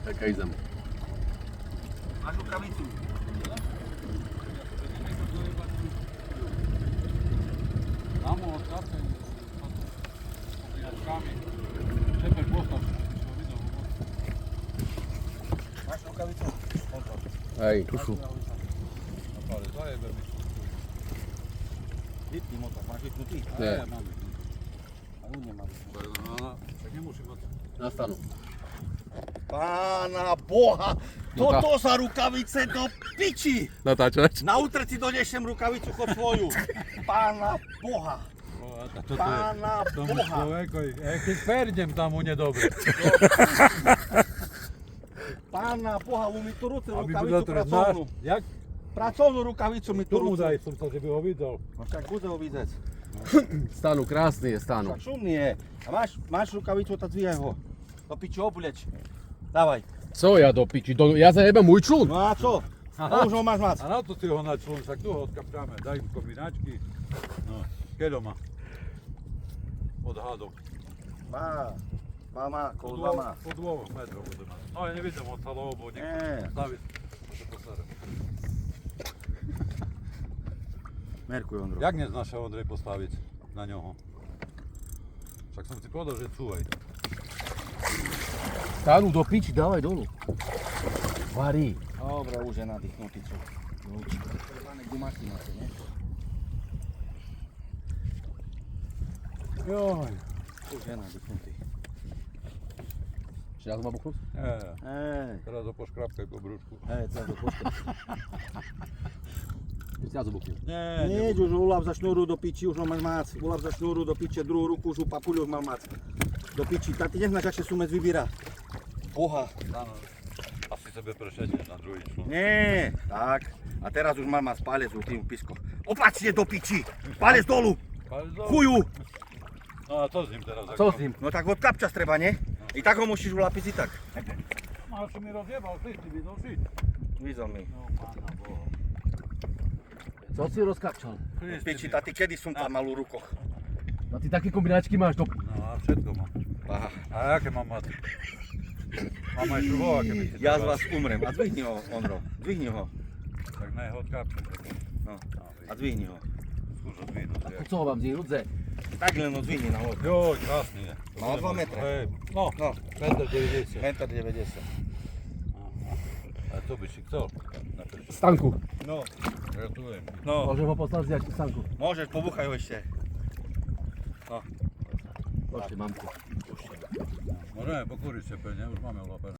Czekaj ze mną. Masz rukawicę. Mamo, ostatnio z popinaczkami. Czepek postaw, Masz rukawicę. Ej, tuszu. na parę zajebę mi. Wytnij motor, masz wytnuty. Nie. Mam. Ale nie ma. No, tak nie musi mocno. Na stanu. Pana Boha! No tak. To za rukavice do piči! Natačať? Na útre ti donesem rukavicu chod svoju. Pana Boha! O, a to Pana tomu Boha! człowieku, jakim perdiem tam mu niedobre. Pana Boha, u mi tu ruce A mi rukavicu budotor znasz? pracovnú. Jak? Pracovnú rukavicu mi tu Tu mu ruce. daj som to, żeby ho videl. No však bude ho vidieť. Stanu, krásny je stanu. Však šumný je. A máš rukavicu, tak zvíjaj ho. Do piči obuleč. Dávaj. Co ja do piči? Ja zajebem môj člun. No a co? Aha. Už ho máš mať. A na to ty ho na člun, tak tu ho odkapkáme. Daj mu kombinačky. No, keľo má? Odhadom. Má, kolo dva má. Po 2 metrov bude mať. No ja nevidím od celého, bo niekto Nie. staviť. Môže postarať. Merkuj, Ondro. Jak neznáš sa Ondrej postaviť na ňoho? Však som ti povedal, že cúvaj. Stanu, do piči, dávaj dolu. Varí. Dobre, už je nadýchnutý, co? Zvané gumáky máte, nie? Joj. Už je nadýchnutý. Či ja to mám buchnúť? Nie, teraz ho poškrapkaj po brúšku. Teraz do pošte. Ešte ja to buchnúť. Nie, už uľav za šnúru do piči, už ho máš mác. Uľav za šnúru do piče, druhú ruku už u papuľu už mal mác. Do piči, tak ty neznáš, ak sa sumec vybíra. Boha. Áno, asi sebe prešetneš na druhý člun. Nie, tak. A teraz už mal mác palec u tým pisko. Opačne do piči, palec dolu, chuju. No a co z ním teraz? Co s ním? No tak od kapčas treba, nie? I tak ho musíš uľapiť i tak. No čo mi rozjebal, ty videl si? Videl mi. No pána Boha. Co si rozkapčal? Piči, a ty kedy som tam mal u rukoch? A ty také kombinačky máš to. No a všetko mám. Aha. A jaké mám mať? Mám aj šubovaké by si Ja z treba. vás umrem. A zdvihni ho, Ondro. Zdvihni ho. Tak nech ho odkápte. No. A zdvihni ho. Skúš ho dvihnúť. Ako co ho mám zíť, Rudze? Tak len ho zdvihni na hod. Joj, krásny je. Má 2 metre. Hej, no, No, 1,90 m. 1,90 m. A co by si chcel? Napíš. Stanku. No, Gratulujem. no. Môžem ho poslať zjať stanku. Môžeš, pobuchaj ho ešte. No. Poďte, mamku. Możemy pokurić się pewnie, już mamy łapę.